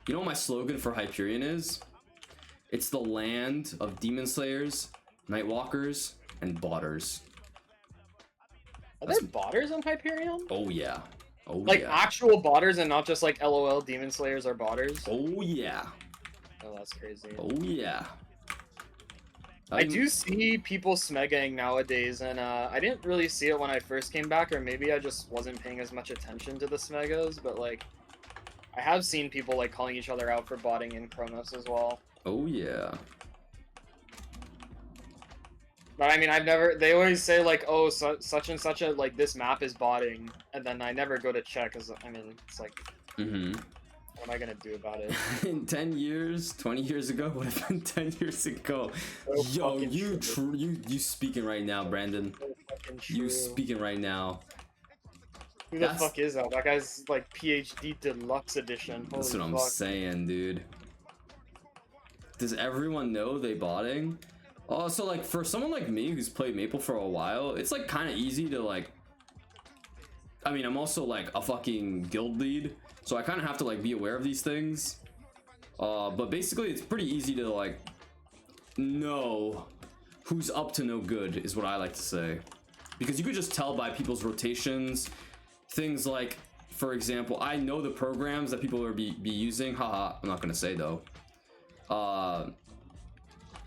You know what my slogan for Hyperion is? It's the land of demon slayers, nightwalkers, and botters. Are there botters on Hyperion? Oh yeah. Oh like yeah. actual botters and not just like LOL demon slayers are botters? Oh yeah. Oh, that's crazy. Oh yeah. I do see people smegging nowadays, and I didn't really see it when I first came back, or maybe I just wasn't paying as much attention to the smegos, but like, I have seen people like calling each other out for botting in Chronos as well. Oh yeah. But I mean, I've never, they always say like, oh, such and such a, like, this map is botting, and then I never go to check, because, I mean, it's like, what am I gonna do about it? In 10 years, 20 years ago, what have been 10 years ago? So Yo, you speaking right now, Brandon. So you speaking right now. Who the fuck is that? That guy's like PhD Deluxe Edition. Holy That's what I'm saying, dude. Does everyone know they botting? Oh, so like for someone like me who's played Maple for a while, it's like kind of easy to like. I mean, I'm also like a fucking guild lead, so I kind of have to like be aware of these things. But basically, it's pretty easy to like know who's up to no good, is what I like to say, because you could just tell by people's rotations. Things like, for example, I know the programs that people are be using. Haha, I'm not gonna say though.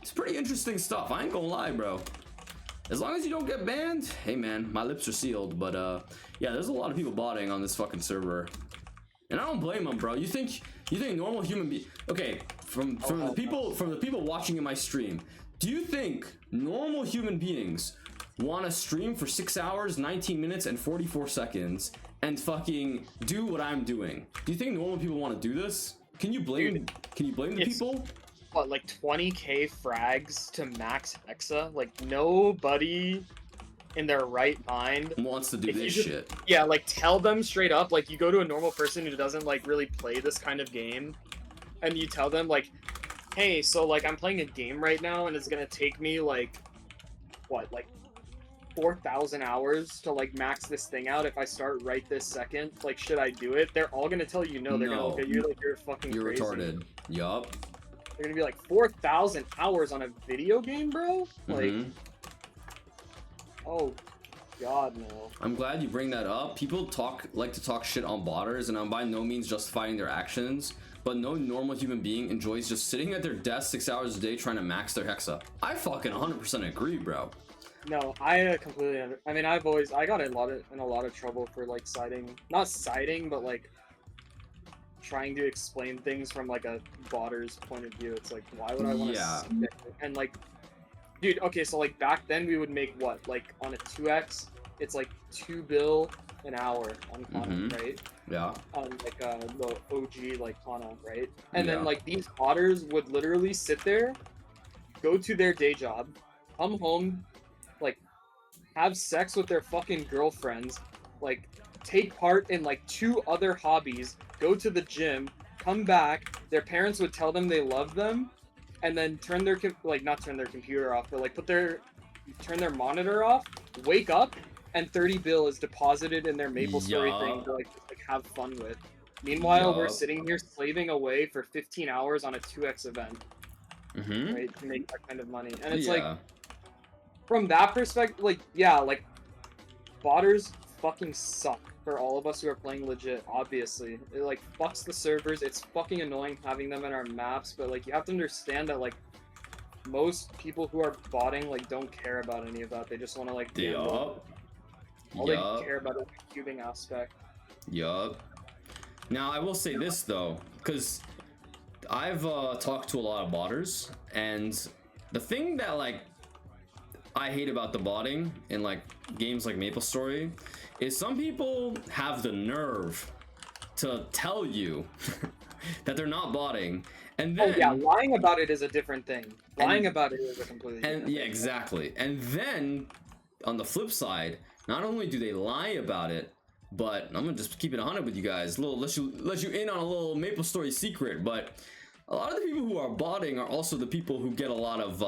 It's pretty interesting stuff. I ain't gonna lie, bro. As long as you don't get banned, hey man, my lips are sealed. But yeah, there's a lot of people botting on this fucking server, and I don't blame them, bro. You think normal human being? Okay, from the people watching in my stream, do you think normal human beings want to stream for 6 hours, 19 minutes, and 44 seconds and fucking do what I'm doing? Do you think normal people want to do this? Can you blame the people? What, like 20k frags to max hexa? Like, nobody in their right mind wants to do this shit. Yeah, like, tell them straight up, like, you go to a normal person who doesn't like really play this kind of game, and you tell them like, hey, so like I'm playing a game right now and it's gonna take me like what, like 4,000 hours to like max this thing out if I start right this second. Like, should I do it? They're all gonna tell you no. They're gonna look at you like you're fucking you're crazy. Retarded. Yup. They're gonna be like, 4,000 hours on a video game, bro? Like, oh god, no. I'm glad you bring that up. People like to talk shit on botters, and I'm by no means justifying their actions, but no normal human being enjoys just sitting at their desk 6 hours a day trying to max their hexa. I fucking 100% agree, bro. No, I completely I mean, I got in a lot of trouble for like not siding, but like trying to explain things from like a botter's point of view. It's like, why would I want to and like, dude, okay, so like back then we would make what, like on a 2x, it's like 2 bill an hour on Kana, right? Yeah. On like the OG like Kana, right? And then like these botters would literally sit there, go to their day job, come home, like have sex with their fucking girlfriends, like take part in like 2 other hobbies, go to the gym, come back, their parents would tell them they love them, and then turn their not turn their computer off, but like turn their monitor off, wake up, and 30 bill is deposited in their Maplestory thing to like have fun with. Meanwhile, we're sitting here slaving away for 15 hours on a 2x event, right, to make that kind of money. And it's like, from that perspective, like, yeah, like, botters fucking suck for all of us who are playing legit, obviously. It, like, fucks the servers. It's fucking annoying having them in our maps, but, like, you have to understand that, like, most people who are botting, like, don't care about any of that. They just want to, like, gamble. All they care about is the cubing aspect. Yup. Now, I will say this, though, because I've talked to a lot of botters, and the thing that, like, I hate about the botting in like games like Maplestory is some people have the nerve to tell you that they're not botting, and then lying about it is a different thing. Lying about it is a completely different thing. Exactly. And then on the flip side, not only do they lie about it, but I'm gonna just keep it 100 with you guys, let you in on a little Maplestory secret, but a lot of the people who are botting are also the people who get a lot of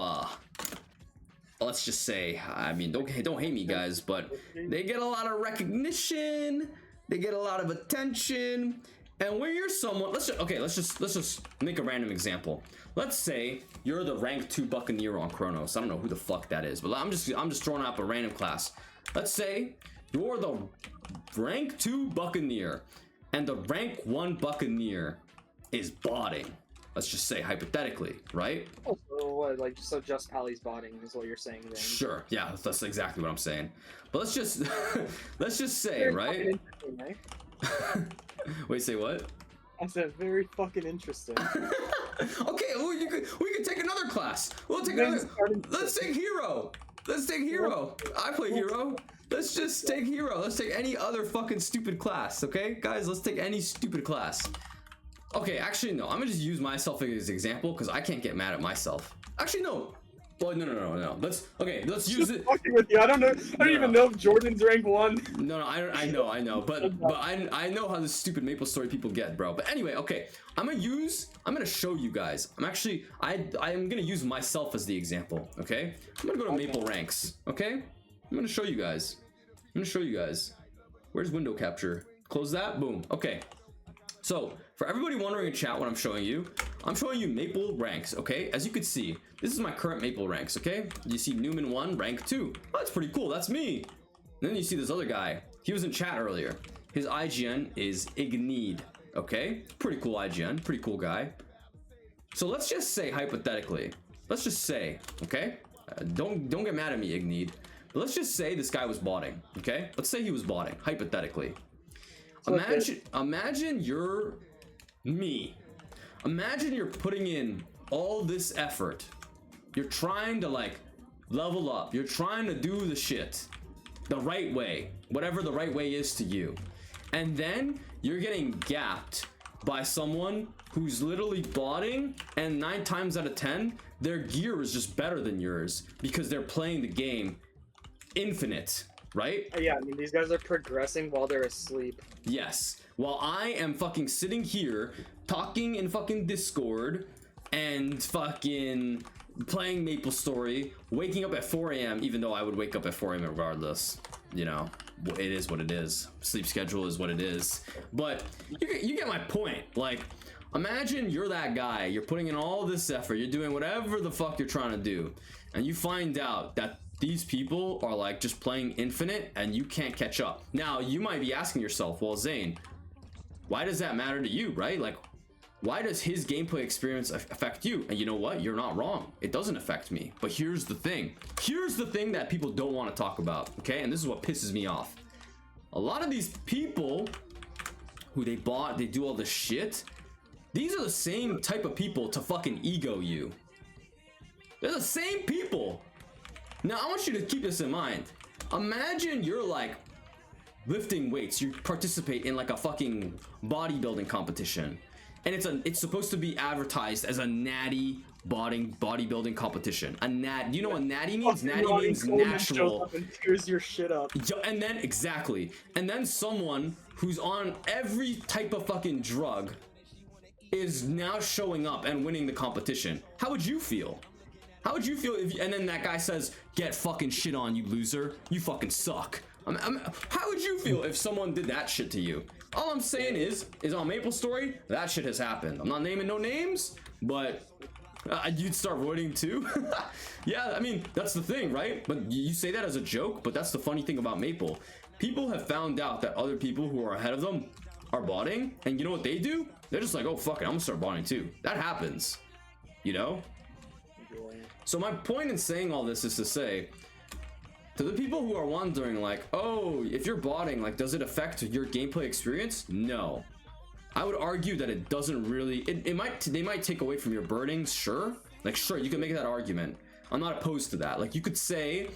let's just say, I mean, don't hate me, guys, but they get a lot of recognition, they get a lot of attention, And when you're someone, let's just make a random example. Let's say you're the rank 2 Buccaneer on Chronos. I don't know who the fuck that is, but I'm just throwing out a random class. Let's say you're the rank 2 Buccaneer and the rank 1 Buccaneer is botting. Let's just say hypothetically, right? Oh, so what, like, so just Pally's botting is what you're saying then? Sure, yeah, that's exactly what I'm saying. But let's just let's just say, Very right? Right? Wait, say what? I said very fucking interesting. Okay, well, we could take another class. We'll take another. Let's take Hero. Let's take Hero. I play Hero. Let's just take Hero. Let's take any other fucking stupid class, okay? Guys, let's take any stupid class. Okay, actually, no. I'm gonna just use myself as an example because I can't get mad at myself. Actually, no. Well, no. Let's use it. Fucking with you. I don't know. I don't even know if Jordan's rank 1. No, I know. But I know how the stupid Maplestory people get, bro. But anyway, okay. I'm gonna show you guys. I'm gonna use myself as the example, okay? I'm gonna go to Maple Ranks, okay? I'm gonna show you guys. Where's window capture? Close that, boom. Okay. So, for everybody wondering in chat what I'm showing you Maple Ranks, okay? As you can see, this is my current Maple Ranks, okay? You see Newman 1, rank 2. Oh, that's pretty cool, that's me. And then you see this other guy. He was in chat earlier. His IGN is Igneed, okay? Pretty cool IGN, pretty cool guy. So let's just say, hypothetically, okay? Don't get mad at me, Igneed. But let's just say this guy was botting, okay? Let's say he was botting, hypothetically. Imagine you're me. Imagine you're putting in all this effort. You're trying to like level up. You're trying to do the shit the right way, whatever the right way is to you. And then you're getting gapped by someone who's literally botting, and 9 times out of 10, their gear is just better than yours because they're playing the game infinite. Right? Yeah, I mean, these guys are progressing while they're asleep. Yes. While I am fucking sitting here talking in fucking Discord and fucking playing Maplestory, waking up at 4 a.m. even though I would wake up at 4 a.m. regardless. You know, it is what it is. Sleep schedule is what it is. But you get my point. Like, imagine you're that guy. You're putting in all this effort. You're doing whatever the fuck you're trying to do. And you find out that these people are like just playing infinite and you can't catch up. Now you might be asking yourself, well, Zane, why does that matter to you, right? Like, why does his gameplay experience affect you? And you know what? You're not wrong. It doesn't affect me. But here's the thing that people don't want to talk about, okay? And this is what pisses me off. A lot of these people who they do all this shit, these are the same type of people to fucking ego you. They're the same people. Now, I want you to keep this in mind. Imagine you're like lifting weights. You participate in like a fucking bodybuilding competition. And it's supposed to be advertised as a natty bodybuilding competition. A nat, you know what natty means? Natty means natural. And tears your shit up. And then, exactly. And then someone who's on every type of fucking drug is now showing up and winning the competition. How would you feel? How would you feel if, and then that guy says, get fucking shit on, you loser. You fucking suck. How would you feel if someone did that shit to you? All I'm saying is on Maplestory, that shit has happened. I'm not naming no names, but you'd start voting too. Yeah, I mean, that's the thing, right? But you say that as a joke, but that's the funny thing about Maple. People have found out that other people who are ahead of them are botting, and you know what they do? They're just like, oh, fuck it, I'm gonna start botting too. That happens, you know? So my point in saying all this is to say, to the people who are wondering like, oh, if you're botting, like, does it affect your gameplay experience? No. I would argue that it doesn't really, they might take away from your burnings, sure. Like, sure, you can make that argument. I'm not opposed to that. Like, you could say,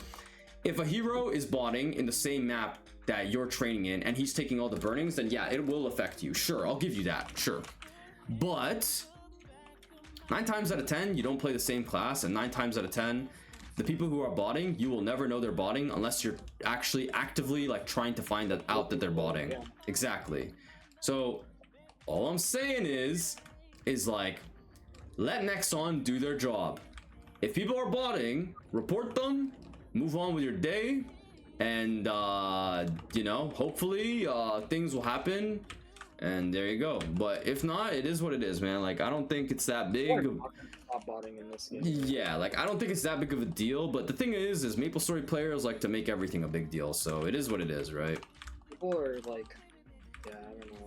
if a hero is botting in the same map that you're training in and he's taking all the burnings, then yeah, it will affect you. Sure, I'll give you that, sure. But 9 times out of 10, you don't play the same class, and 9 times out of 10, the people who are botting, you will never know they're botting unless you're actually actively like trying to find out that they're botting. Yeah. Exactly. So all I'm saying is like, let Nexon do their job. If people are botting, report them, move on with your day, and you know, hopefully things will happen And there you go. But if not, it is what it is, man. Like, I don't think it's that big. Stop botting in this game. Yeah, like I don't think it's that big of a deal. But the thing is Maplestory players like to make everything a big deal. So it is what it is, right? People are like, yeah, I don't know.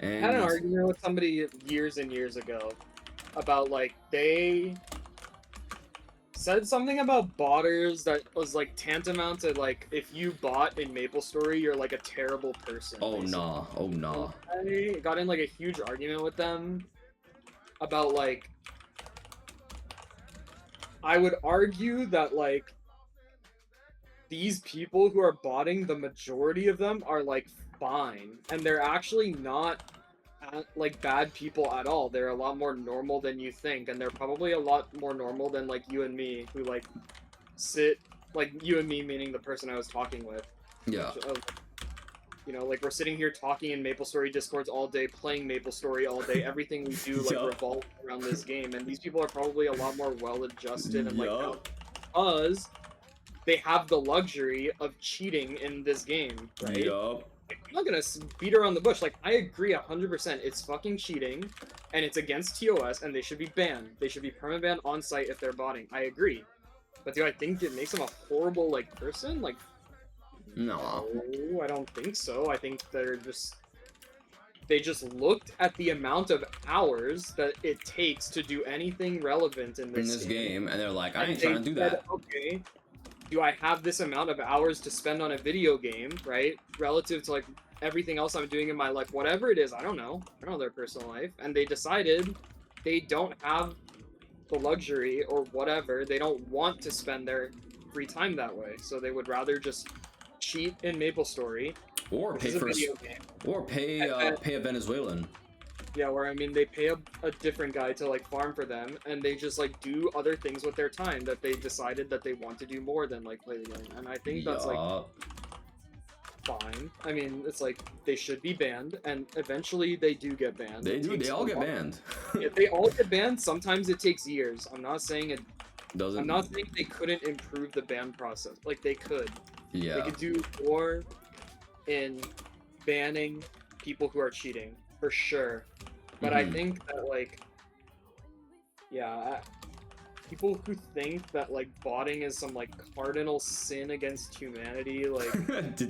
And I had an argument with somebody years and years ago about like they said something about botters that was like tantamount to like if you bot in Maplestory, you're like a terrible person. Oh nah, oh nah. I got in like a huge argument with them about like I would argue that like these people who are botting, the majority of them are like fine, and they're actually not like bad people at all. They're a lot more normal than you think, and they're probably a lot more normal than like you and me, who like sit like you and me, meaning the person I was talking with. Yeah. You know, like we're sitting here talking in Maplestory Discords all day, playing Maplestory all day. Everything we do like revolves around this game, and these people are probably a lot more well-adjusted and like out because they have the luxury of cheating in this game, right? Yup. I'm not gonna beat around the bush. Like, I agree 100%. It's fucking cheating, and it's against TOS, and they should be banned. They should be permabanned on site if they're botting. I agree. But do I think it makes them a horrible, like, person? Like, no, I don't think so. I think they just looked at the amount of hours that it takes to do anything relevant in this game, and they're like, I ain't trying to do that. Okay. Do I have this amount of hours to spend on a video game, right? Relative to like everything else I'm doing in my life, whatever it is, I don't know. I don't know their personal life. And they decided they don't have the luxury or whatever. They don't want to spend their free time that way. So they would rather just cheat in Maplestory. Or pay for pay a Venezuelan. Yeah, where I mean they pay a different guy to like farm for them, and they just like do other things with their time that they decided that they want to do more than like play the game. And I think that's like fine. I mean, it's like they should be banned, and eventually they do get banned. They do. They all get banned. If they all get banned, sometimes it takes years. I'm not saying it doesn't. I'm not saying they couldn't improve the ban process. Like they could. Yeah. They could do more in banning people who are cheating for sure. But I think that, like, yeah, people who think that, like, botting is some, like, cardinal sin against humanity, like... it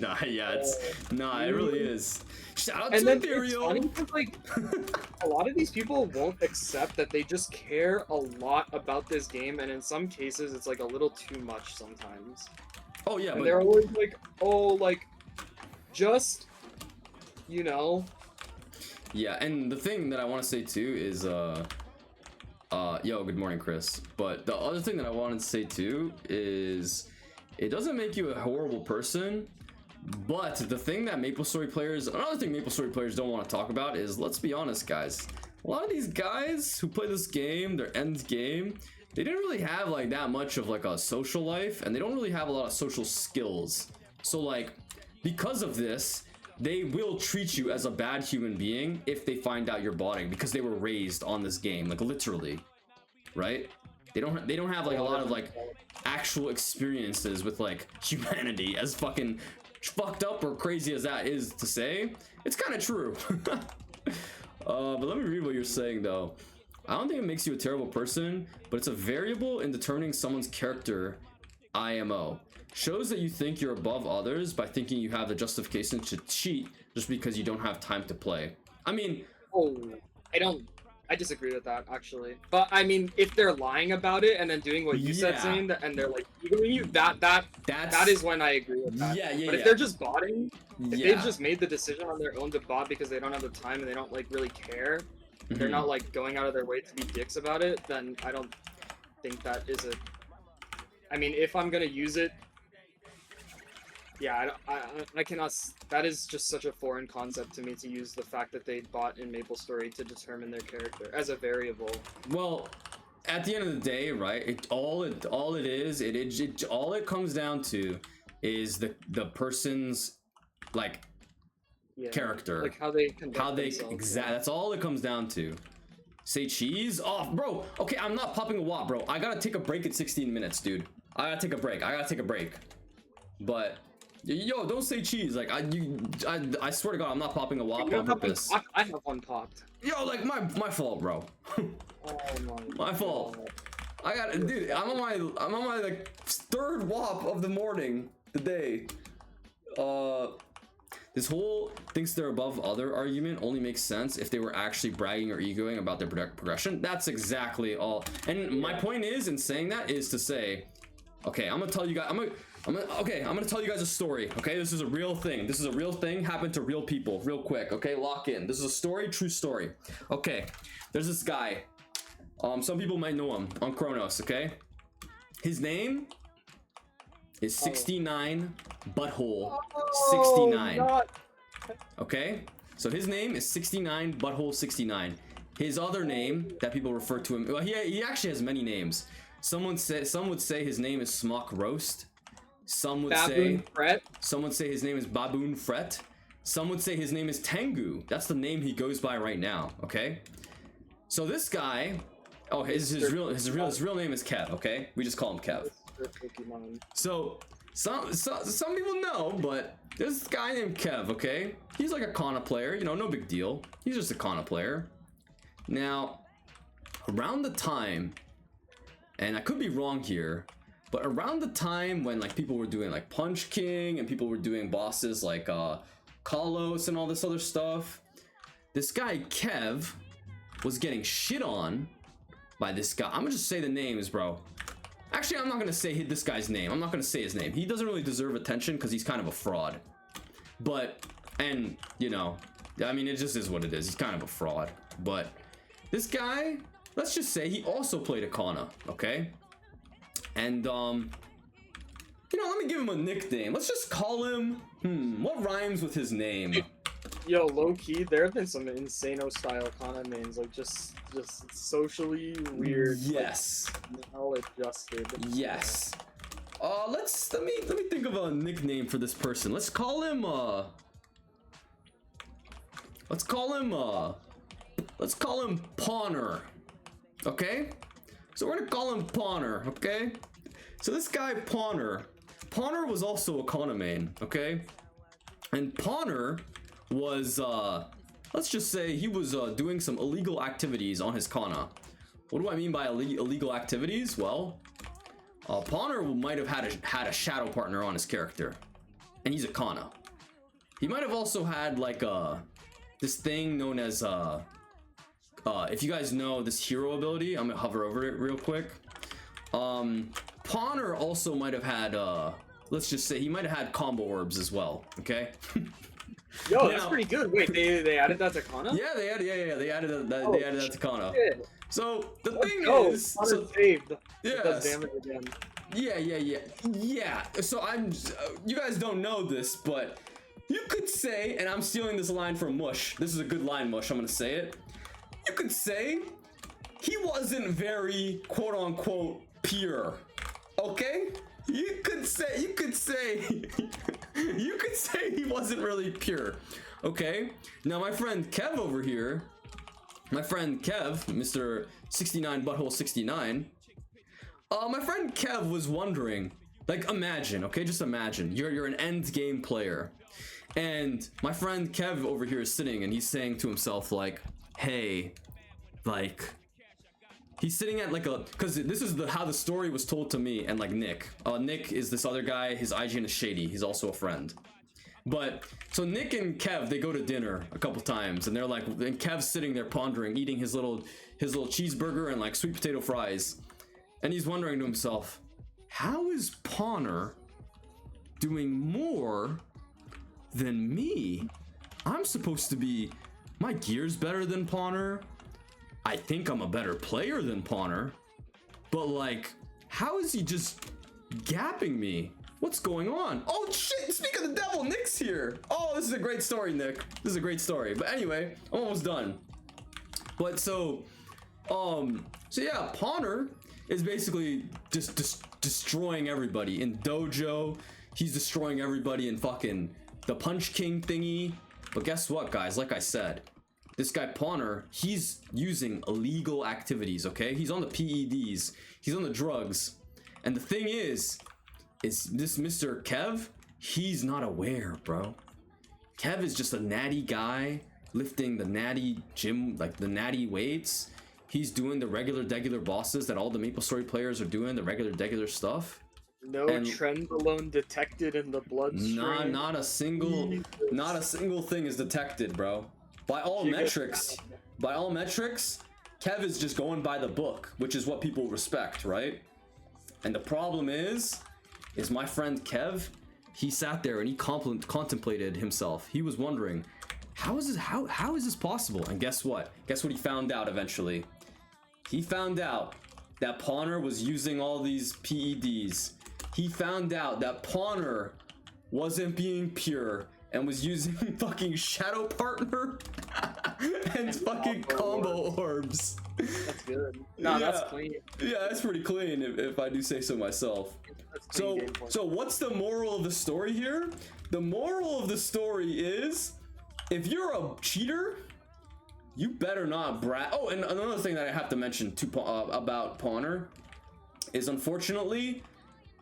really is. Shout out to Ethereal! And then like, a lot of these people won't accept that they just care a lot about this game, and in some cases, it's, like, a little too much sometimes. Oh, yeah, and they're always like, oh, like, just, you know... Yeah, and the thing that I want to say too is, yo, good morning, Chris. But the other thing that I wanted to say too is, it doesn't make you a horrible person, but the thing that Maplestory players, another thing Maplestory players don't want to talk about is, let's be honest, guys. A lot of these guys who play this game, their end game, they didn't really have like that much of like a social life, and they don't really have a lot of social skills. So like, because of this, they will treat you as a bad human being if they find out you're botting, because they were raised on this game, like literally, right? They don't have like a lot of like actual experiences with like humanity, as fucking fucked up or crazy as that is to say. It's kind of true. But let me read what you're saying though. I don't think it makes you a terrible person, but it's a variable in determining someone's character. IMO shows that you think you're above others by thinking you have the justification to cheat just because you don't have time to play. I mean, I disagree with that actually. But I mean, if they're lying about it and then doing what you said, saying that, and they're like egoing you, that is when I agree with that. But if they're just botting, if they've just made the decision on their own to bot because they don't have the time and they don't like really care, they're not like going out of their way to be dicks about it, then I don't think that is a... I mean, if I'm gonna use it, yeah, I cannot. That is just such a foreign concept to me, to use the fact that they bought in Maplestory to determine their character as a variable. Well, at the end of the day, right? All it comes down to is the person's like character, like how they themselves. Exactly. That's all it comes down to. Say cheese? Oh, bro. Okay, I'm not popping a WAP, bro. I gotta take a break at 16 minutes, dude. I gotta take a break. But Yo, don't say cheese. Like I swear to God, I'm not popping a WAP You on have purpose. I have one popped. Yo, like my fault, bro. Oh My fault. God. I got, dude. I'm on my like third WAP of the morning, the day. This whole thinks they're above other argument only makes sense if they were actually bragging or egoing about their progression. That's exactly all. And my point is, in saying that, is to say, okay, I'm gonna tell you guys. I'm gonna tell you guys a story. Okay, this is a real thing. This is a real thing. Happened to real people. Real quick. Okay, lock in. This is a story. True story. Okay, there's this guy. Some people might know him on Kronos. Okay, his name is 69 butthole 69. Okay, so his name is 69 butthole 69. His other name that people refer to him, well, he actually has many names. Some would say his name is Smock Roast. Some would say his name is Baboon Fret. Some would say his name is Tengu. That's the name he goes by right now. Okay, so this guy, oh, his real name is Kev. Okay, we just call him Kev. So some people know, but there's this guy named Kev. Okay, he's like a Kana player. You know, no big deal. He's just a Kana player. Now, around the time, and I could be wrong here, but around the time when like people were doing like Punch King and people were doing bosses like Kalos and all this other stuff, this guy Kev was getting shit on by this guy. I'm gonna just say the names, bro. Actually, I'm not gonna say this guy's name. I'm not gonna say his name. He doesn't really deserve attention because he's kind of a fraud. But, and you know, I mean, it just is what it is. He's kind of a fraud. But this guy, let's just say he also played a Kana, okay? And you know, let me give him a nickname. Let's just call him, what rhymes with his name? Yo, low key, there have been some insano style Kana names, like just socially weird. Yes. Like, maladjusted. Yes. Let me think of a nickname for this person. Let's call him Pawner. Okay? So we're gonna call him Pawner, okay? So this guy Pawner was also a Kana main, okay? And Pawner was let's just say he was doing some illegal activities on his Kana. What do I mean by illegal activities? Well, Pawner might have had a shadow partner on his character, and he's a Kana. He might have also had like this thing known as if you guys know this hero ability, I'm gonna hover over it real quick. Pawner also might have had let's just say he might have had combo orbs as well. Okay. Yo, that's pretty good. Wait, they added that to Kana? Yeah, they added that to Kana. Shit. So the thing is, saved. Yeah. Does damage again. Yeah. So you guys don't know this, but you could say, and I'm stealing this line from Mush. This is a good line, Mush. I'm gonna say it. You could say he wasn't very quote unquote pure. Okay? You could say he wasn't really pure. Okay? Now my friend Kev over here, Mr. 69 butthole 69, my friend Kev was wondering, like, imagine, okay, just imagine, you're an end game player, and my friend Kev over here is sitting and he's saying to himself like, hey, like, he's sitting at like because this is how the story was told to me and like Nick. Nick is this other guy, his IGN is shady, he's also a friend. But so Nick and Kev, they go to dinner a couple times and they're like, and Kev's sitting there pondering, eating his little cheeseburger and like sweet potato fries, and he's wondering to himself, how is Pawner doing more than me? I'm supposed to be, my gear's better than Pawner, I think I'm a better player than Pawner, but like, how is he just gapping me? What's going on? Oh shit, speak of the devil, Nick's here. Oh, this is a great story, Nick. This is a great story. But anyway, I'm almost done. But so yeah, Pawner is basically just destroying everybody. In Dojo, he's destroying everybody in fucking the Punch King thingy. But guess what, guys? Like I said, this guy Pawner, he's using illegal activities, okay? He's on the PEDs, he's on the drugs. And the thing is this Mr. Kev, he's not aware, bro. Kev is just a natty guy lifting the natty gym, like the natty weights. He's doing the regular bosses that all the Maplestory players are doing, the regular stuff. No Trenbolone detected in the bloodstream. Not a single thing is detected, bro. By all metrics, Kev is just going by the book, which is what people respect, right? And the problem is my friend Kev, he sat there and he contemplated himself. He was wondering, how is this possible? And guess what? Guess what he found out eventually? He found out that Pawner was using all these PEDs. He found out that Pawner wasn't being pure and was using fucking Shadow Partner and fucking combo orbs. That's good. No, that's clean. Yeah, that's pretty clean if I do say so myself. So what's the moral of the story here? The moral of the story is, if you're a cheater, you better not brag. Oh, and another thing that I have to mention about Pawner is, unfortunately,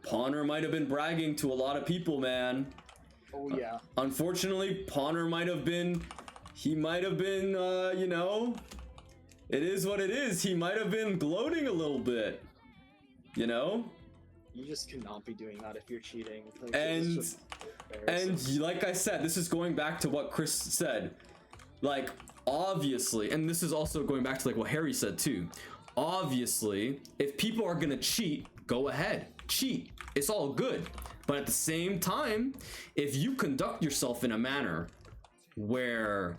Pawner might have been bragging to a lot of people, man. Oh yeah. Unfortunately, Pawner might have been, you know, it is what it is. He might have been gloating a little bit, you know? You just cannot be doing that if you're cheating. Like, and like I said, this is going back to what Chris said. Like, obviously, and this is also going back to like what Hary said too. Obviously, if people are gonna cheat, go ahead, cheat. It's all good. But at the same time, if you conduct yourself in a manner where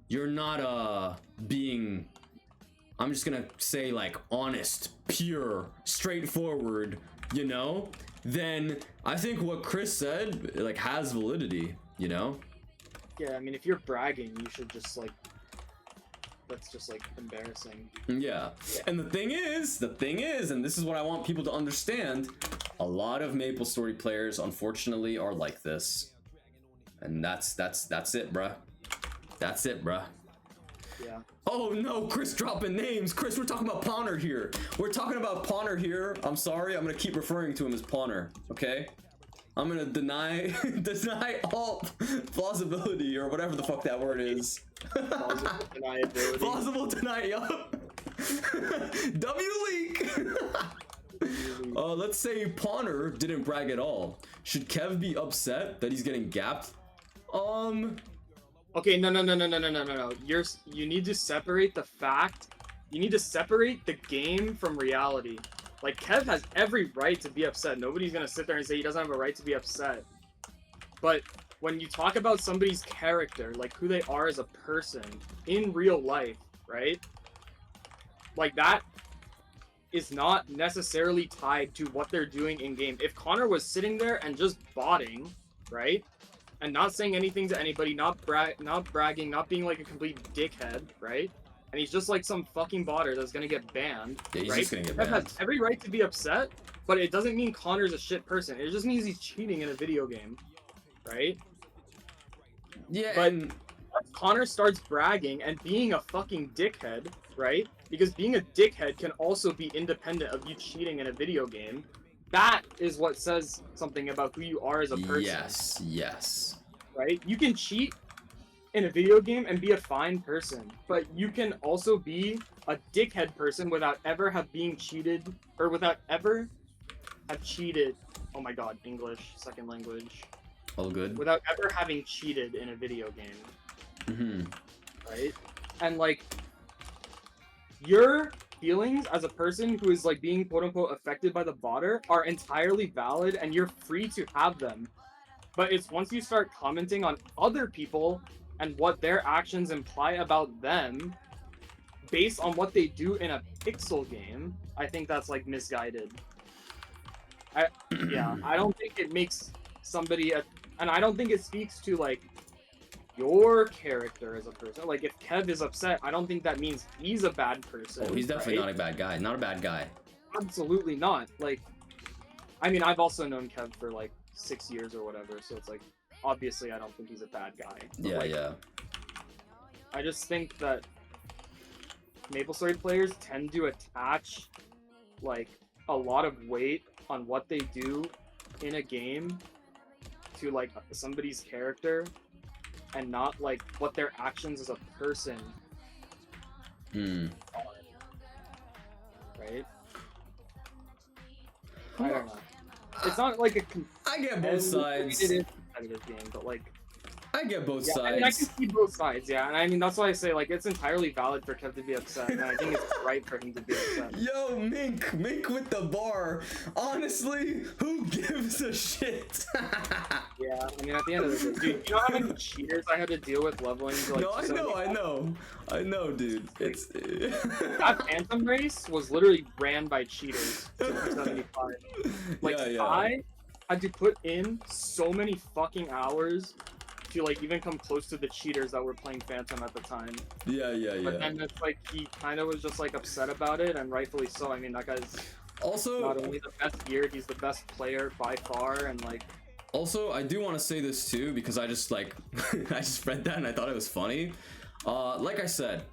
you're not being, I'm just gonna say, like, honest, pure, straightforward, you know, then I think what Chris said, like, has validity, you know? Yeah, I mean, if you're bragging, you should just, like, that's just, like, embarrassing. Yeah. And the thing is, and this is what I want people to understand, a lot of Maplestory players, unfortunately, are like this. And that's it, bruh. That's it, bruh. Yeah. Oh no, Chris dropping names. Chris, we're talking about Pawner here. We're talking about Pawner here. I'm sorry, I'm gonna keep referring to him as Pawner, okay? I'm gonna deny all plausibility, or whatever the fuck that word is. Plausible deny, yup. W leak. Let's say Pawner didn't brag at all. Should Kev be upset that he's getting gapped? Okay, no. You need to separate the fact. You need to separate the game from reality. Like, Kev has every right to be upset. Nobody's gonna sit there and say he doesn't have a right to be upset. But when you talk about somebody's character, like who they are as a person in real life, right? Like, that is not necessarily tied to what they're doing in game. If Connor was sitting there and just botting, right? And not saying anything to anybody, not bragging, not being like a complete dickhead, right? And he's just like some fucking botter that's gonna get banned, yeah, he's right? just gonna get Kev banned. has every right to be upset, but it doesn't mean Connor's a shit person. It just means he's cheating in a video game, right? Yeah, but Connor starts bragging and being a fucking dickhead, right? Because being a dickhead can also be independent of you cheating in a video game. That is what says something about who you are as a person. Yes. Right? You can cheat in a video game and be a fine person, but you can also be a dickhead person without ever have being cheated, or without ever have cheated. Oh my god, English, second language. All good. Without ever having cheated in a video game. Mm-hmm. Right? And like, your feelings as a person who is like being quote unquote affected by the botter are entirely valid, and you're free to have them. But it's once you start commenting on other people and what their actions imply about them based on what they do in a pixel game, I think that's like misguided. I don't think it makes somebody and I don't think it speaks to like your character as a person. Like, if Kev is upset, I don't think that means he's a bad person. Oh, he's definitely not a bad guy. Not a bad guy. Absolutely not. Like, I mean, I've also known Kev for like 6 years or whatever, so it's like, obviously I don't think he's a bad guy. But Yeah, like, yeah. I just think that Maplestory players tend to attach like a lot of weight on what they do in a game to like somebody's character and not like what their actions as a person are, right? I don't know. It's not like a I get both sides. It is a competitive game, but like I get both sides. I mean, I can see both sides, yeah, and I mean that's why I say like it's entirely valid for Kev to be upset, and I think it's right for him to be upset. Yo, Mink with the bar. Honestly, who gives a shit? Yeah, I mean at the end of the day, dude, you know how many cheaters I had to deal with leveling to like? No, I know, dude. It's that Phantom race was literally ran by cheaters. 275. Like yeah. I had to put in so many fucking hours to like even come close to the cheaters that were playing Phantom at the time. Yeah. But then it's like he kind of was just like upset about it, and rightfully so. I mean that guy's also not only the best gear, he's the best player by far, and like. Also, I do want to say this too because I just like I just read that and I thought it was funny. Like I said,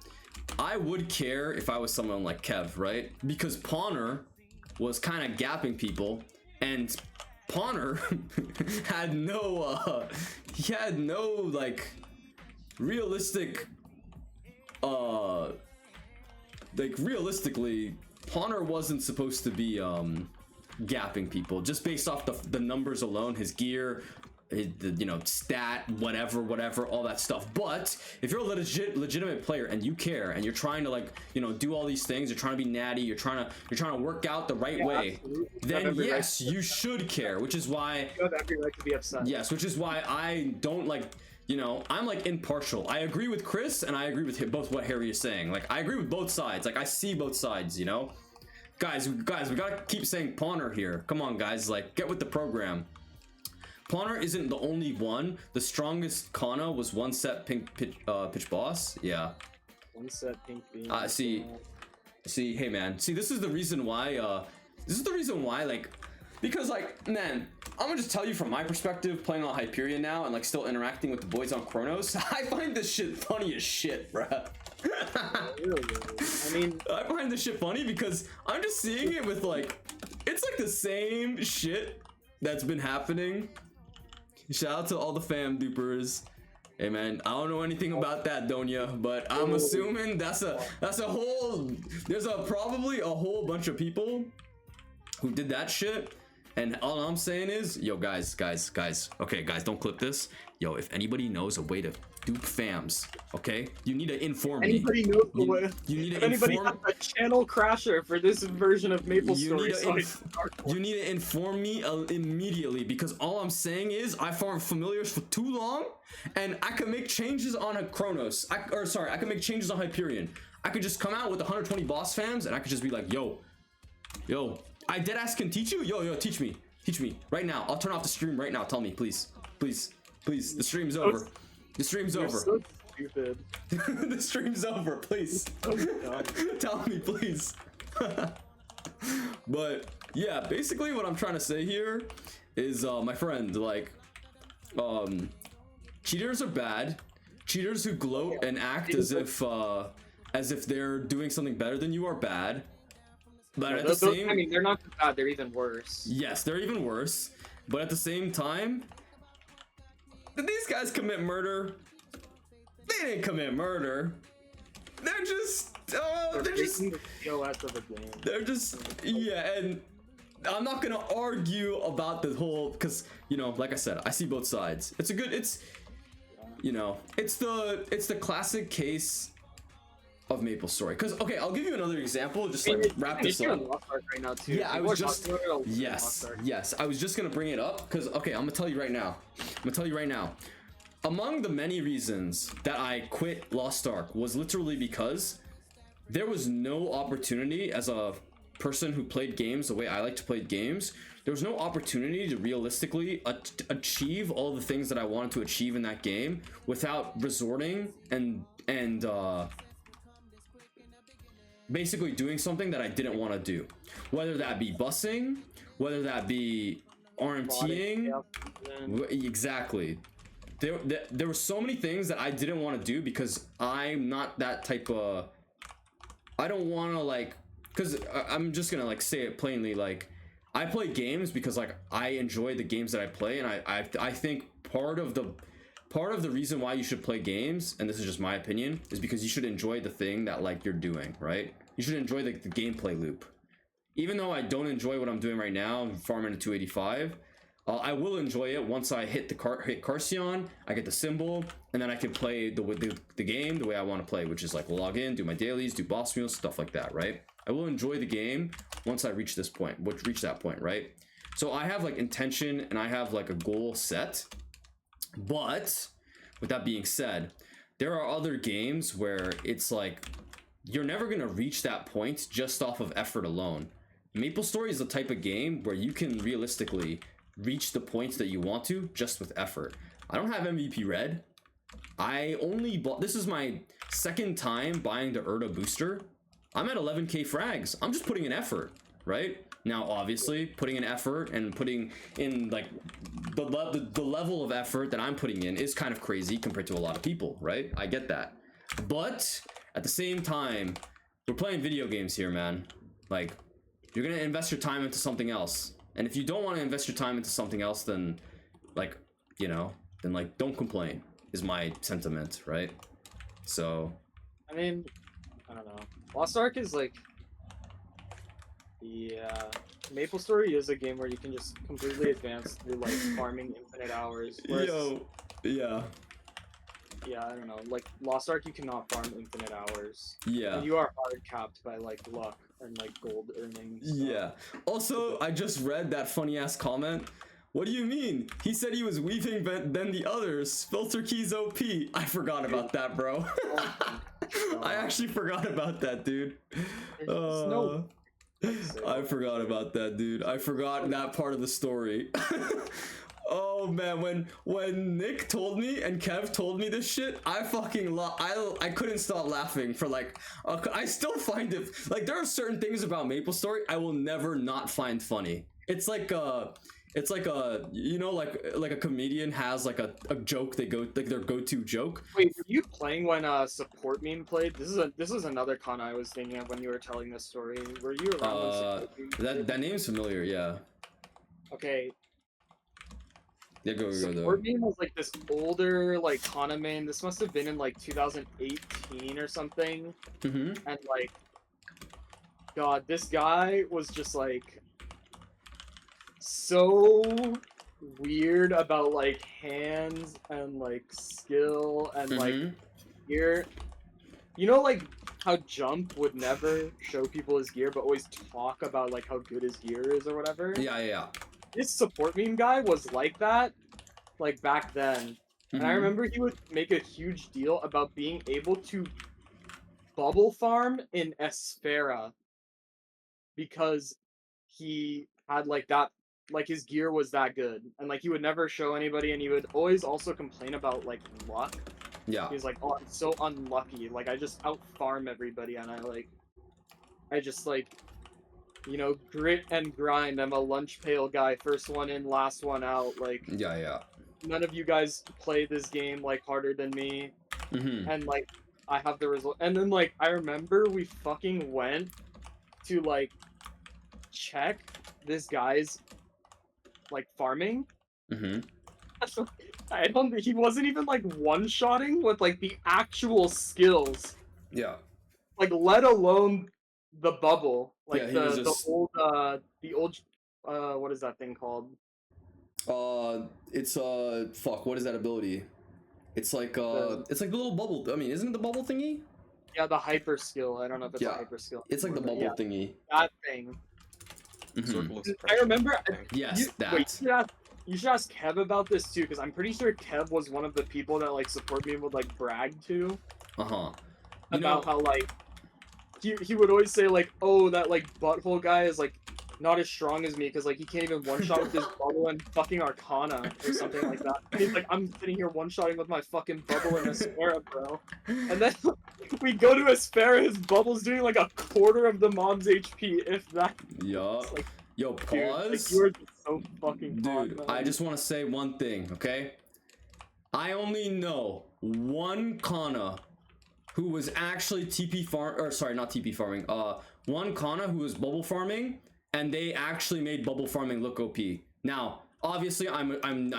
I would care if I was someone like Kev, right? Because Pawner was kind of gapping people, and Pawner had no like realistic realistically Pawner wasn't supposed to be gapping people just based off the numbers alone, his gear, you know, stat, whatever, all that stuff. But if you're a legitimate player and you care and you're trying to like, you know, do all these things, you're trying to be natty, you're trying to work out the right way, then yes, you should care, which is why you have every right to be upset. Yes, which is why I don't like, you know, I'm like impartial. I agree with Chris and I agree with both what Hary is saying. Like I agree with both sides. Like I see both sides, you know. Guys, we gotta keep saying Pawner here. Come on, guys, like get with the program. Pawner isn't the only one. The strongest Kana was one set pitch boss. Yeah. One set pink beam. See, hey man. See, this is the reason why. Like, because like, man, I'm gonna just tell you from my perspective, playing on Hyperion now and like still interacting with the boys on Chronos. I find this shit funny as shit, bruh. I mean, I find this shit funny because I'm just seeing it with like, it's like the same shit that's been happening. Shout out to all the fam dupers. Hey man, I don't know anything about that, Donya, but I'm assuming that's a whole, there's probably a whole bunch of people who did that shit. And all I'm saying is, yo guys, okay guys, don't clip this. Yo, if anybody knows a way to dupe fams, okay, you need to inform me. Anybody knows the way. You need to if anybody inform. has a channel crasher for this version of Maplestory, you need to inform me immediately, because all I'm saying is I farmed familiars for too long, and I can make changes on a Chronos. I can make changes on Hyperion. I could just come out with 120 boss fams, and I could just be like, yo, I deadass can teach you. Yo, teach me right now. I'll turn off the stream right now. Tell me, please. The stream's over. The stream's over. So stupid. The stream's over. Please. Tell me, please. But yeah, basically what I'm trying to say here is, my friend, like, cheaters are bad. Cheaters who gloat and act as if they're doing something better than you are bad. But at the same, I mean, they're not bad. They're even worse. Yes, they're even worse. But at the same time, did these guys commit murder? They didn't commit murder. They're just, the POS of the game. They're just, yeah. And I'm not gonna argue about the whole, because you know, like I said, I see both sides. It's you know, it's the classic case of Maplestory. Because okay, I'll give you another example. Just like wrap this up. Right now too. Yeah, I was just yes, I was just gonna bring it up because okay, I'm gonna tell you right now. Among the many reasons that I quit Lost Ark was literally because there was no opportunity as a person who played games the way I like to play games. There was no opportunity to realistically achieve all the things that I wanted to achieve in that game without resorting and basically doing something that I didn't want to do, whether that be bussing, whether that be RMTing. Exactly. There were so many things that I didn't want to do because I'm not that type of, I don't want to like, because I'm just gonna like say it plainly, like I play games because like I enjoy the games that I play, and I think part of the reason why you should play games, and this is just my opinion, is because you should enjoy the thing that like you're doing, right? You should enjoy the gameplay loop. Even though I don't enjoy what I'm doing right now, I'm farming a 285, I will enjoy it once I hit Carcion, I get the symbol, and then I can play the game the way I want to play, which is like log in, do my dailies, do boss meals, stuff like that, right? I will enjoy the game once I reach this point, reach that point, right? So I have like intention and I have like a goal set, but with that being said, there are other games where it's like you're never gonna reach that point just off of effort alone. Maplestory is the type of game where you can realistically reach the points that you want to just with effort. I don't have MVP red. I only bought, this is my second time buying the Erda booster. I'm at 11k frags. I'm just putting in effort, right? Now, obviously, putting in effort and putting in like the level of effort that I'm putting in is kind of crazy compared to a lot of people, right? I get that. But at the same time, we're playing video games here, man. Like, you're gonna invest your time into something else. And if you don't want to invest your time into something else, then like, you know, then like don't complain is my sentiment, right? So I mean, I don't know. Lost Ark is like, yeah, Maplestory is a game where you can just completely advance through like farming infinite hours. Whereas, yeah, I don't know. Like Lost Ark, you cannot farm infinite hours. yeah. And you are hard capped by like luck and like gold earnings. So. Yeah. Also, I just read that funny ass comment. What do you mean? He said he was weaving than the others. Filter keys OP. I forgot about that, bro. I actually forgot about that, dude. I forgot about that, dude. I forgot that part of the story. Oh man, when Nick told me and Kev told me this shit, I fucking I couldn't stop laughing for like I still find it like there are certain things about Maplestory I will never not find funny. It's like you know, like a comedian has like a joke they go like their go-to joke. Wait, were you playing when support meme played? This is another con I was thinking of when you were telling this story. Were you around when that name's familiar, yeah. Okay. Yeah, go Support meme was like this older like Kana main. This must have been in like 2018 or something. And like, God, this guy was just like so weird about like hands and like skill and like gear. You know, like how Jump would never show people his gear, but always talk about like how good his gear is or whatever. Yeah. This support meme guy was like that, like back then. And I remember he would make a huge deal about being able to bubble farm in Esfera because he had like that, like his gear was that good, and like he would never show anybody, and he would always also complain about like luck. Yeah. He's like, oh, I'm so unlucky. Like I just out farm everybody, and I just like, you know, grit and grind. I'm a lunch pail guy, first one in, last one out. Like, yeah. None of you guys play this game like harder than me, and like I have the result. And then like I remember we fucking went to like check this guy's like farming. I don't. He wasn't even like one-shotting with like the actual skills. Yeah. Like, let alone the bubble. Like yeah, the old what is that thing called? It's fuck. What is that ability? It's like it's like the little bubble. I mean, isn't it the bubble thingy? Yeah, the hyper skill. I don't know if it's a hyper skill. It's like the bubble thingy. That thing. Circle of I remember. Yes, that. Wait, you should ask Kev about this too, because I'm pretty sure Kev was one of the people that like support me would like brag to. About how like he would always say like, oh, that like butthole guy is like not as strong as me because like he can't even one shot with his bubble and fucking Arcana or something like that. And he's like, I'm sitting here one shotting with my fucking bubble and Aspera, bro. And then we go to Aspera, his bubble's doing like a quarter of the mob's HP, if that. Yup. Like, yo, pause. Dude, like, you're so fucking dude, I just want to say one thing, okay? I only know one Kana who was actually TP farm, or sorry, not TP farming. One Kana who was bubble farming and they actually made bubble farming look OP. Now, obviously, I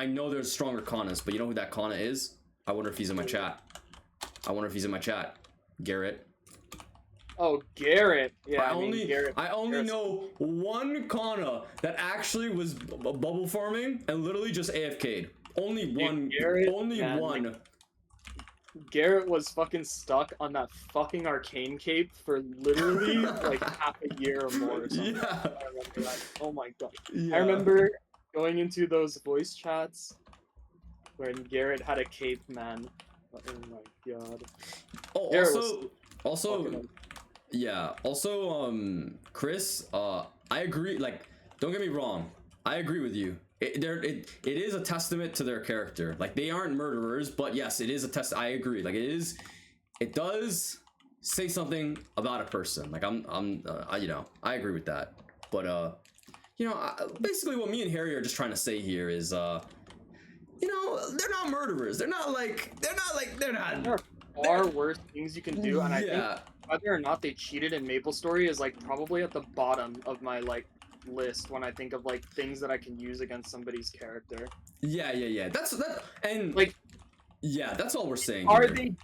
know there's stronger Kanas, but you know who that Kana is? I wonder if he's in my chat. Garrett. Oh, Garrett. Yeah, I only Garrett's know one Kana that actually was bubble farming and literally just AFK'd. Only one. Garrett, only man, one. like, Garrett was fucking stuck on that fucking arcane cape for literally like half a year or more or something. Yeah. I remember that. Oh my god. Yeah. I remember going into those voice chats when Garrett had a cape, man. Oh my god. Oh, Garrett also, yeah. Also, Chris, I agree. Like, don't get me wrong. I agree with you. It is a testament to their character. Like, they aren't murderers, but yes, it is a test. I agree. Like, it does say something about a person. Like, you know, I agree with that. But you know, basically what me and Hary are just trying to say here is, you know, they're not murderers. They're not. There are far worse things you can do, and I think whether or not they cheated in Maplestory is like probably at the bottom of my like list when I think of like things that I can use against somebody's character. Yeah. That's and like, yeah, that's all we're saying. Are here. they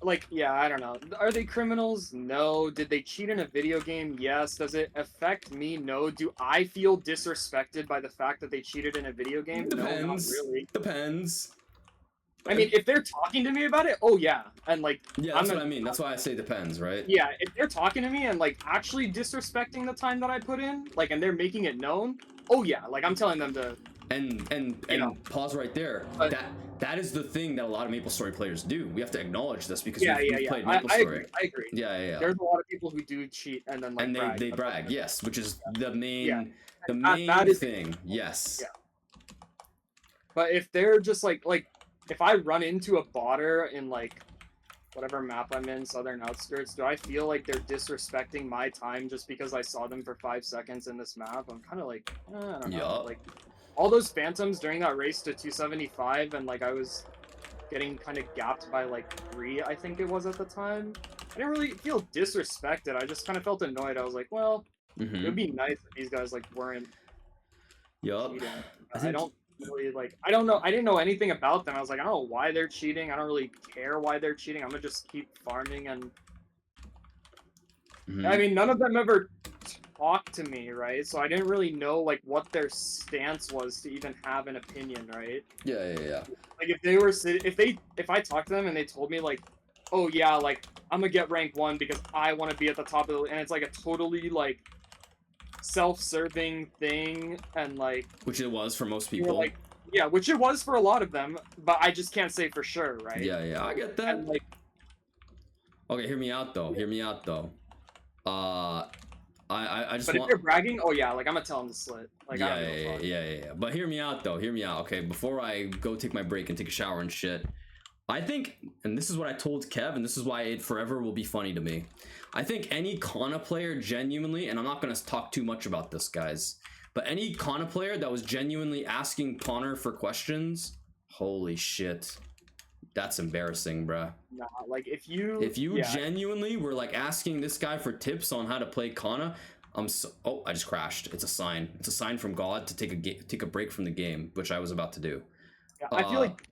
like, yeah, I don't know. Are they criminals? No. Did they cheat in a video game? Yes. Does it affect me? No. Do I feel disrespected by the fact that they cheated in a video game? Depends. No, not really. Depends. I mean, if they're talking to me about it, oh yeah, and like, yeah, that's what I mean. That's why I say depends, right? Yeah, if they're talking to me and like actually disrespecting the time that I put in, like, and they're making it known, oh yeah, like I'm telling them to. And know, pause right there. but, that is the thing that a lot of Maplestory players do. We have to acknowledge this because we've played I Maplestory. agree. Yeah. There's a lot of people who do cheat and then like and they brag, yes, which is the main that is thing. Yes. Yeah. But if they're just like if I run into a botter in like whatever map I'm in, Southern Outskirts, do I feel like they're disrespecting my time just because I saw them for 5 seconds in this map? I'm kind of like, I don't know. Like, all those phantoms during that race to 275, and like I was getting kind of gapped by like 3, I think it was at the time. I didn't really feel disrespected. I just kind of felt annoyed. I was like, well, it would be nice if these guys like weren't cheating. I don't really like, I don't know, I didn't know anything about them. I was like, I don't know why they're cheating. I don't really care why they're cheating. I'm gonna just keep farming. And I mean, none of them ever talked to me, right? So I didn't really know like what their stance was to even have an opinion, right? Yeah. Like if they were if I talked to them and they told me like, oh yeah, like I'm gonna get rank 1 because I want to be at the top of the, and it's like a totally like self-serving thing, and like, which it was for most people, like, yeah, which it was for a lot of them, but I just can't say for sure, right? Yeah, I get that. And like, okay, hear me out though. I just but if they're bragging, oh yeah, like I'm gonna tell them to slit. Like, yeah. But hear me out though. Okay, before I go take my break and take a shower and shit, I think, and this is what I told Kev, and this is why it forever will be funny to me. I think any Kana player genuinely, and I'm not going to talk too much about this, guys, but any Kana player that was genuinely asking Connor for questions, holy shit, that's embarrassing, bruh. Nah, like if you genuinely were like asking this guy for tips on how to play Kana, oh, I just crashed. It's a sign. It's a sign from God to take a break from the game, which I was about to do. Yeah, I feel like